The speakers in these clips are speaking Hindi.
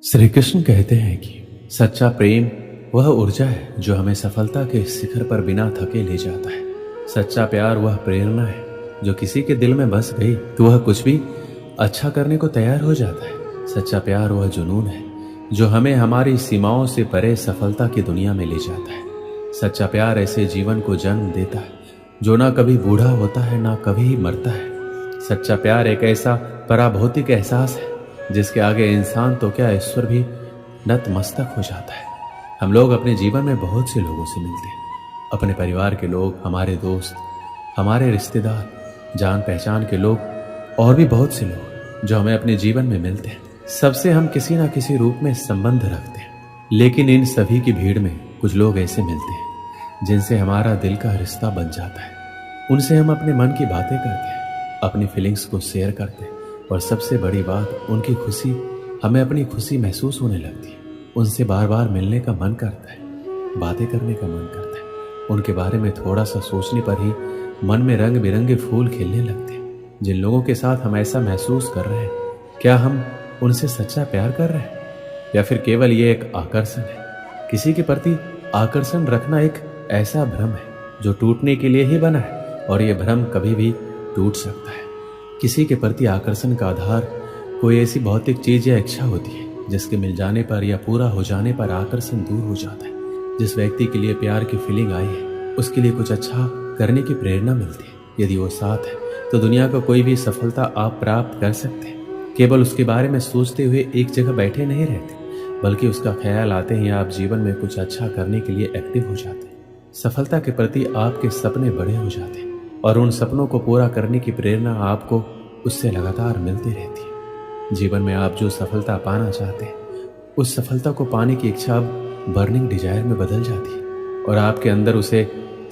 श्री कृष्ण कहते हैं कि सच्चा प्रेम वह ऊर्जा है जो हमें सफलता के शिखर पर बिना थके ले जाता है। सच्चा प्यार वह प्रेरणा है जो किसी के दिल में बस गई तो वह कुछ भी अच्छा करने को तैयार हो जाता है। सच्चा प्यार वह जुनून है जो हमें हमारी सीमाओं से परे सफलता की दुनिया में ले जाता है। सच्चा प्यार ऐसे जीवन को जन्म देता है जो ना कभी बूढ़ा होता है ना कभी मरता है। सच्चा प्यार एक ऐसा पराभौतिक एहसास है जिसके आगे इंसान तो क्या ईश्वर भी नतमस्तक हो जाता है। हम लोग अपने जीवन में बहुत से लोगों से मिलते हैं, अपने परिवार के लोग, हमारे दोस्त, हमारे रिश्तेदार, जान पहचान के लोग और भी बहुत से लोग जो हमें अपने जीवन में मिलते हैं। सबसे हम किसी ना किसी रूप में संबंध रखते हैं, लेकिन इन सभी की भीड़ में कुछ लोग ऐसे मिलते हैं जिनसे हमारा दिल का रिश्ता बन जाता है। उनसे हम अपने मन की बातें करते हैं, अपनी फीलिंग्स को शेयर करते हैं और सबसे बड़ी बात, उनकी खुशी हमें अपनी खुशी महसूस होने लगती है। उनसे बार बार मिलने का मन करता है, बातें करने का मन करता है। उनके बारे में थोड़ा सा सोचने पर ही मन में रंग बिरंगे फूल खिलने लगते हैं। जिन लोगों के साथ हम ऐसा महसूस कर रहे हैं, क्या हम उनसे सच्चा प्यार कर रहे हैं या फिर केवल ये एक आकर्षण है? किसी के प्रति आकर्षण रखना एक ऐसा भ्रम है जो टूटने के लिए ही बना है और ये भ्रम कभी भी टूट सकता है। किसी के प्रति आकर्षण का आधार कोई ऐसी भौतिक चीज या इच्छा होती है जिसके मिल जाने पर या पूरा हो जाने पर आकर्षण दूर हो जाता है। जिस व्यक्ति के लिए प्यार की फीलिंग आई है, उसके लिए कुछ अच्छा करने की प्रेरणा मिलती है। यदि वो साथ है तो दुनिया का कोई भी सफलता आप प्राप्त कर सकते हैं। केवल उसके बारे में सोचते हुए एक जगह बैठे नहीं रहते, बल्कि उसका ख्याल आते ही आप जीवन में कुछ अच्छा करने के लिए एक्टिव हो जाते हैं। सफलता के प्रति आपके सपने बड़े हो जाते हैं और उन सपनों को पूरा करने की प्रेरणा आपको उससे लगातार मिलती रहती है। जीवन में आप जो सफलता पाना चाहते हैं, उस सफलता को पाने की इच्छा अब बर्निंग डिजायर में बदल जाती है और आपके अंदर उसे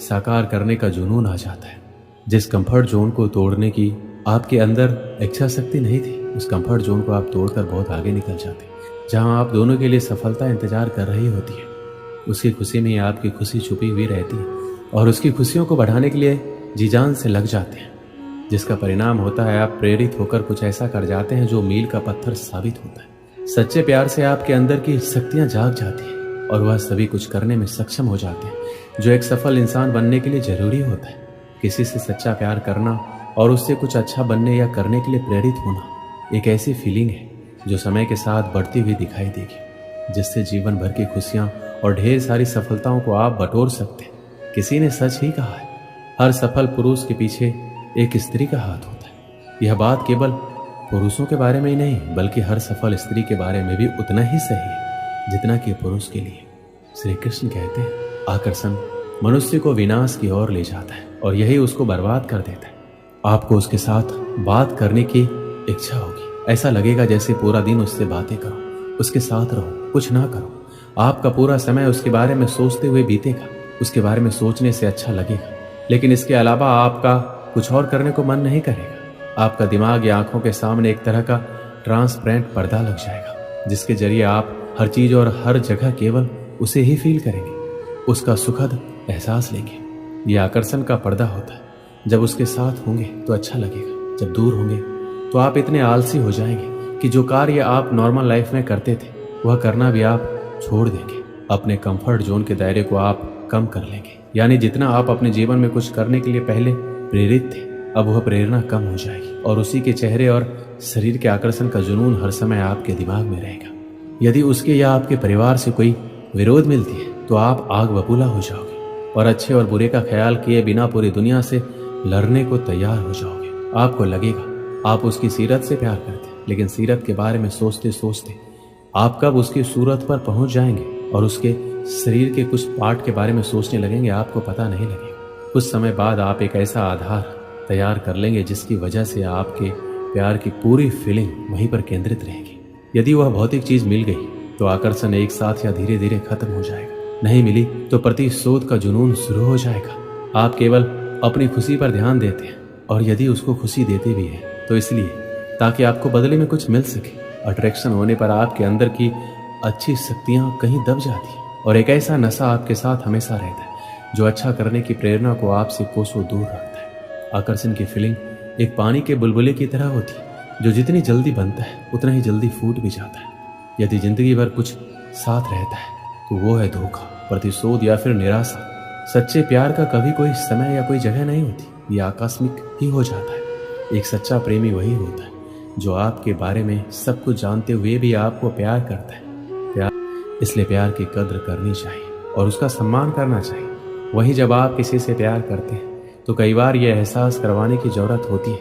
साकार करने का जुनून आ जाता है। जिस कंफर्ट जोन को तोड़ने की आपके अंदर इच्छा शक्ति नहीं थी, उस कंफर्ट जोन को आप तोड़कर बहुत आगे निकल जाते हैं। जहां आप दोनों के लिए सफलता इंतजार कर रही होती है, उसकी खुशी में आपकी खुशी छुपी हुई रहती है और उसकी खुशियों को बढ़ाने के लिए जी जान से लग जाते हैं, जिसका परिणाम होता है आप प्रेरित होकर कुछ ऐसा कर जाते हैं जो मील का पत्थर साबित होता है। सच्चे प्यार से आपके अंदर की शक्तियां जाग जाती हैं और वह सभी कुछ करने में सक्षम हो जाते हैं जो एक सफल इंसान बनने के लिए जरूरी होता है। किसी से सच्चा प्यार करना और उससे कुछ अच्छा बनने या करने के लिए प्रेरित होना एक ऐसी फीलिंग है जो समय के साथ बढ़ती हुई दिखाई देगी, जिससे जीवन भर की खुशियां और ढेर सारी सफलताओं को आप बटोर सकते हैं। किसी ने सच ही कहा है, हर सफल पुरुष के पीछे एक स्त्री का हाथ होता है। यह बात केवल पुरुषों के बारे में ही नहीं, बल्कि हर सफल स्त्री के बारे में भी उतना ही सही है जितना कि पुरुष के लिए। श्री कृष्ण कहते हैं, आकर्षण मनुष्य को विनाश की ओर ले जाता है और यही उसको बर्बाद कर देता है। आपको उसके साथ बात करने की इच्छा होगी, ऐसा लगेगा जैसे पूरा दिन उससे बातें करो, उसके साथ रहो, कुछ ना करो। आपका पूरा समय उसके बारे में सोचते हुए बीतेगा, उसके बारे में सोचने से अच्छा लगेगा, लेकिन इसके अलावा आपका कुछ और करने को मन नहीं करेगा। आपका दिमाग या आंखों के सामने एक तरह का ट्रांसपेरेंट पर्दा लग जाएगा, जिसके जरिए आप हर चीज और हर जगह केवल उसे ही फील करेंगे, उसका सुखद एहसास लेंगे। यह आकर्षण का पर्दा होता है। जब उसके साथ होंगे तो अच्छा लगेगा, जब दूर होंगे तो आप इतने आलसी हो जाएंगे कि जो कार्य आप नॉर्मल लाइफ में करते थे वह करना भी आप छोड़ देंगे। अपने कंफर्ट जोन के दायरे को आप कम कर लेंगे, यानी जितना आप अपने जीवन में कुछ करने के लिए पहले प्रेरित थे, अब वह प्रेरणा कम हो जाएगी और उसी के चेहरे और शरीर के आकर्षण का जुनून हर समय आपके दिमाग में रहेगा। यदि उसके या आपके परिवार से कोई विरोध मिलती है तो आप आग बबूला हो जाओगे और अच्छे और बुरे का ख्याल किए बिना पूरी दुनिया से लड़ने को तैयार हो जाओगे। आपको लगेगा आप उसकी सीरत से प्यार करते हैं, लेकिन सीरत के बारे में सोचते सोचते आप कब उसकी सूरत पर पहुंच जाएंगे और उसके शरीर के कुछ पार्ट के बारे में सोचने लगेंगे, आपको पता नहीं लगेगा। कुछ समय बाद आप एक ऐसा आधार तैयार कर लेंगे जिसकी वजह से आपके प्यार की पूरी फीलिंग वहीं पर केंद्रित रहेगी। यदि वह भौतिक चीज मिल गई तो आकर्षण एक साथ या धीरे धीरे खत्म हो जाएगा, नहीं मिली तो प्रतिशोध का जुनून शुरू हो जाएगा। आप केवल अपनी खुशी पर ध्यान देते हैं और यदि उसको खुशी देते भी हैं तो इसलिए ताकि आपको बदले में कुछ मिल सके। अट्रैक्शन होने पर आपके अंदर की अच्छी शक्तियां कहीं दब जाती हैं और एक ऐसा नशा आपके साथ हमेशा रहता है जो अच्छा करने की प्रेरणा को आपसे कोसों दूर रखता है। आकर्षण की फीलिंग एक पानी के बुलबुले की तरह होती है जो जितनी जल्दी बनता है उतना ही जल्दी फूट भी जाता है। यदि जिंदगी भर कुछ साथ रहता है तो वो है धोखा, प्रतिशोध या फिर निराशा। सच्चे प्यार का कभी कोई समय या कोई जगह नहीं होती, ये आकस्मिक ही हो जाता है। एक सच्चा प्रेमी वही होता है जो आपके बारे में सब कुछ जानते हुए भी आपको प्यार करता है। इसलिए प्यार की कद्र करनी चाहिए और उसका सम्मान करना चाहिए। वहीं जब आप किसी से प्यार करते हैं तो कई बार यह एहसास करवाने की जरूरत होती है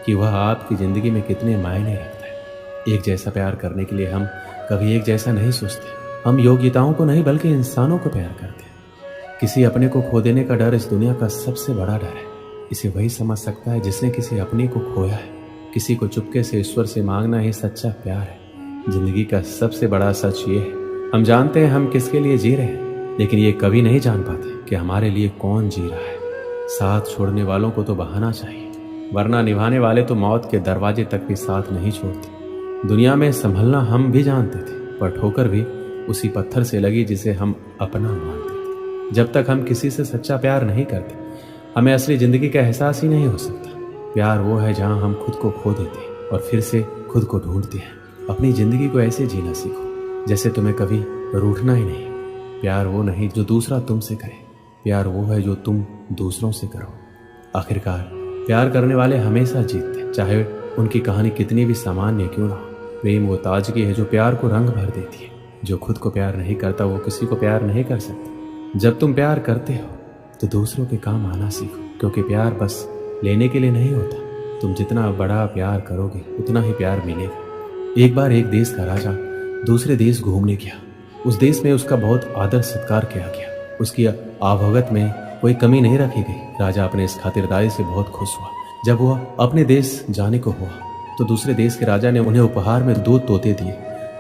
कि वह आपकी ज़िंदगी में कितने मायने रखता है। एक जैसा प्यार करने के लिए हम कभी एक जैसा नहीं सोचते। हम योग्यताओं को नहीं बल्कि इंसानों को प्यार करते हैं। किसी अपने को खो देने का डर इस दुनिया का सबसे बड़ा डर है। इसे वही समझ सकता है जिसने किसी अपने को खोया है। किसी को चुपके से ईश्वर से मांगना ही सच्चा प्यार है। जिंदगी का सबसे बड़ा सच ये है, हम जानते हैं हम किसके लिए जी रहे हैं, लेकिन ये कभी नहीं जान पाते कि हमारे लिए कौन जी रहा है। साथ छोड़ने वालों को तो बहाना चाहिए, वरना निभाने वाले तो मौत के दरवाजे तक भी साथ नहीं छोड़ते। दुनिया में संभलना हम भी जानते थे, पर ठोकर भी उसी पत्थर से लगी जिसे हम अपना मानते थे। जब तक हम किसी से सच्चा प्यार नहीं करते, हमें असली जिंदगी का एहसास ही नहीं हो सकता। प्यार वो है जहां हम खुद को खो देते हैं और फिर से खुद को ढूंढते हैं। अपनी जिंदगी को ऐसे जीना सीखो जैसे तुम्हें कभी रूठना ही नहीं। प्यार वो नहीं जो दूसरा तुमसे करे, प्यार वो है जो तुम दूसरों से करो। आखिरकार प्यार करने वाले हमेशा जीतते हैं, चाहे उनकी कहानी कितनी भी सामान्य क्यों ना हो। प्रेम वो ताजगी है जो प्यार को रंग भर देती है। जो खुद को प्यार नहीं करता वो किसी को प्यार नहीं कर सकता। जब तुम प्यार करते हो तो दूसरों के काम आना सीखो, क्योंकि प्यार बस लेने के लिए नहीं होता। तुम जितना बड़ा प्यार करोगे उतना ही प्यार मिलेगा। एक बार एक देश का राजा दूसरे देश घूमने गया। उस देश में उसका बहुत आदर सत्कार किया गया। उसकी आवभगत में कोई कमी नहीं रखी गई। राजा अपने इस खातिरदारी से बहुत खुश हुआ। जब वह अपने देश जाने को हुआ तो दूसरे देश के राजा ने उन्हें उपहार में 2 तोते दिए।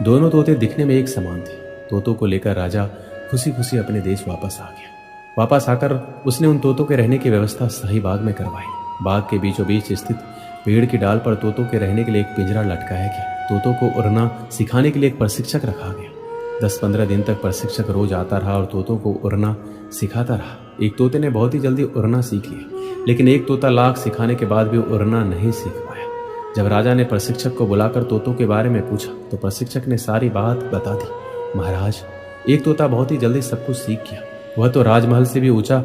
दोनों तोते दिखने में एक समान थे। तोतों को लेकर राजा खुशी खुशी अपने देश वापस आ गया। वापस आकर उसने उन तोतों के रहने की व्यवस्था शाही बाग में करवाई। बाग के बीचों बीच स्थित पेड़ की डाल पर तोतों के रहने के लिए एक पिंजरा लटकाया गया। तोतों को उड़ना सिखाने के लिए एक प्रशिक्षक रखा गया। 10-15 दिन तक प्रशिक्षक रोज आता रहा और तोतों को उड़ना सिखाता रहा। एक तोते ने बहुत ही जल्दी उड़ना सीख लिया, लेकिन एक तोता लाख सिखाने के बाद भी उड़ना नहीं सीख पाया। जब राजा ने प्रशिक्षक को बुलाकर तोतों के बारे में पूछा तो प्रशिक्षक ने सारी बात बता दी। महाराज, एक तोता बहुत ही जल्दी सब कुछ सीख गया। वह तो राजमहल से भी ऊंचा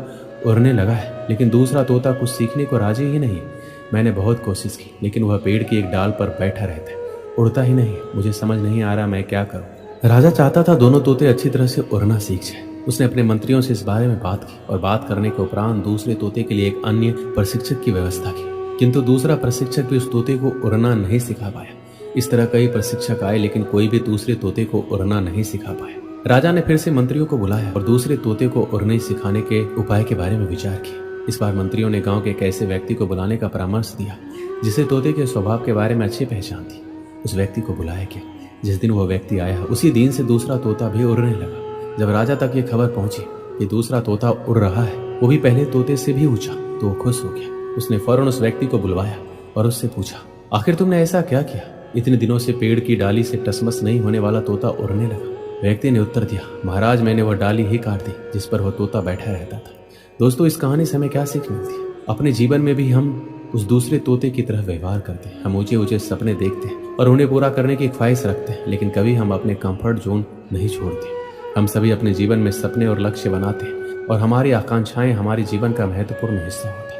उड़ने लगा है, लेकिन दूसरा तोता कुछ सीखने को राजी ही नहीं। मैंने बहुत कोशिश की, लेकिन वह पेड़ की एक डाल पर बैठा रहता है, उड़ता ही नहीं। मुझे समझ नहीं आ रहा मैं क्या करूं। राजा चाहता था दोनों तोते अच्छी तरह से उड़ना सीख जाए। उसने अपने मंत्रियों से इस बारे में बात की और बात करने के उपरांत दूसरे तोते के लिए एक अन्य प्रशिक्षक की व्यवस्था की, किंतु दूसरा प्रशिक्षक भी उस तोते को उड़ना नहीं सिखा पाया। इस तरह कई प्रशिक्षक आए, लेकिन कोई भी दूसरे तोते को उड़ना नहीं सिखा पाया। राजा ने फिर से मंत्रियों को बुलाया और दूसरे तोते को उड़ने सिखाने के उपाय के बारे में विचार किया। इस बार मंत्रियों ने गांव के एक ऐसे व्यक्ति को बुलाने का परामर्श दिया जिसे तोते के स्वभाव के बारे में अच्छी पहचान थी। उस व्यक्ति को बुलाया गया। जिस दिन वह व्यक्ति आया उसी दिन से दूसरा तोता भी उड़ने लगा। जब राजा तक ये खबर पहुंची कि दूसरा तोता उड़ रहा है, वो भी पहले तोते से भी ऊंचा, तो वो खुश हो गया। उसने फौरन उस व्यक्ति को बुलवाया और उससे पूछा, आखिर तुमने ऐसा क्या किया? इतने दिनों से पेड़ की डाली से टसमस नहीं होने वाला तोता उड़ने लगा। व्यक्ति ने उत्तर दिया, महाराज, मैंने वह डाली ही काट दी जिस पर वह तोता बैठा रहता था। दोस्तों, इस कहानी से हमें क्या सीख मिलती है? अपने जीवन में भी हम उस दूसरे तोते की तरह व्यवहार करते हैं। हम ऊंचे ऊंचे सपने देखते हैं और उन्हें पूरा करने की ख्वाहिश रखते हैं, लेकिन कभी हम अपने कंफर्ट जोन नहीं छोड़ते। हम सभी अपने जीवन में सपने और लक्ष्य बनाते हैं और हमारी आकांक्षाएं हमारे जीवन का महत्वपूर्ण हिस्सा होती हैं।